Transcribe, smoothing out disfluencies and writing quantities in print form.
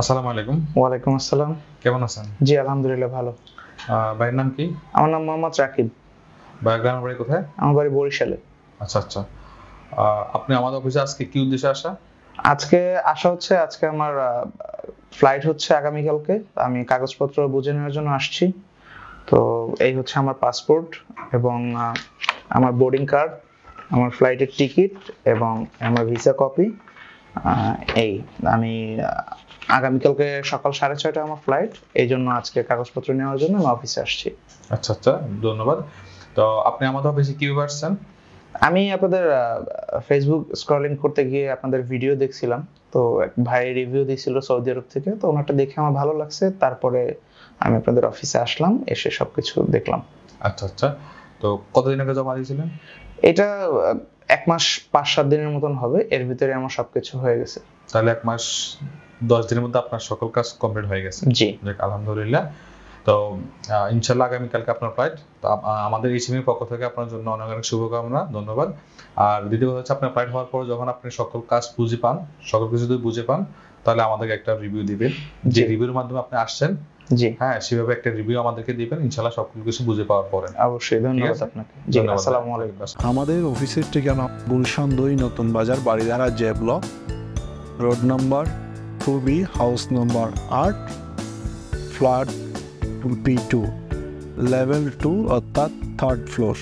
আসসালামু আলাইকুম। ওয়ালাইকুম আসসালাম। কেমন আছেন? জি, আলহামদুলিল্লাহ ভালো। ভাইয়ের নাম কি? আমার নাম মোহাম্মদ রাকিব। ভাইয়ের গ্রামের বাড়ি কোথায়? আমার বাড়ি বরিশালে। আচ্ছা আচ্ছা। আপনি আমাদের অফিসে আজকে কি উদ্দেশ্যে আসা? আজকে আসা হচ্ছে, আজকে আমার ফ্লাইট হচ্ছে আগামীকালকে। আমি কাগজপত্র বুঝে নেওয়ার জন্য আসছি। তো এই হচ্ছে আমার পাসপোর্ট এবং আমার বোর্ডিং কার্ড, আমার ফ্লাইটের টিকিট এবং আমার ভিসা কপি। এই আমি আগামীকালকে সকাল 6:30 আমার ফ্লাইট, এই জন্য আজকে কাগজপত্র নেওয়ার জন্য আমি অফিসে আসছি। আচ্ছা আচ্ছা, ধন্যবাদ। তো আপনি আমাদের অফিসে কিভাবে আসছেন? আমি আপনাদের ফেসবুক স্ক্রলিং করতে গিয়ে আপনাদের ভিডিও দেখছিলাম। তো এক ভাই রিভিউ দিছিল সৌদি আরব থেকে, তো ওনারটা দেখে আমার ভালো লাগছে। তারপরে আমি আপনাদের অফিসে আসলাম, এসে সবকিছু দেখলাম। আচ্ছা আচ্ছা। তো কতদিন আগে জমা দিয়েছিলেন? এটা 1 মাস 5-7 দিনের মতন হবে, এর ভিতরে আমার সবকিছু হয়ে গেছে। তাহলে 1 মাস 10 দিনের মধ্যে আপনার সকল কাজ কমপ্লিট হয়ে গেছে। জি, যাক, আলহামদুলিল্লাহ। তো ইনশাল্লাহ আগামীকালকে আপনার ফ্লাইট। তো আমাদের এই টিমের পক্ষ থেকে আপনার জন্য অনেক অনেক শুভকামনা, ধন্যবাদ। আর দ্বিতীয় কথা হচ্ছে, আপনার ফ্লাইট হওয়ার পর যখন আপনি সকল কাজ বুঝে পান, সকল কিছু যদি বুঝে পান, তাহলে আমাদেরকে একটা রিভিউ দিবেন। যে রিভিউর মাধ্যমে আপনি আসছেন, জি হ্যাঁ, সেভাবে একটা রিভিউ আমাদেরকে দিবেন ইনশাল্লাহ, সকল কিছু বুঝে পাওয়ার পরে। অবশ্যই। ধন্যবাদ আপনাকে। জি, আসসালামু আলাইকুম। আমাদের অফিসের ঠিকানা গুলশান 2 নতুন বাজার, Baridhara J block, road number 2B, house number 8, flat B2, level 2 অর্থাৎ 3rd ফ্লোর।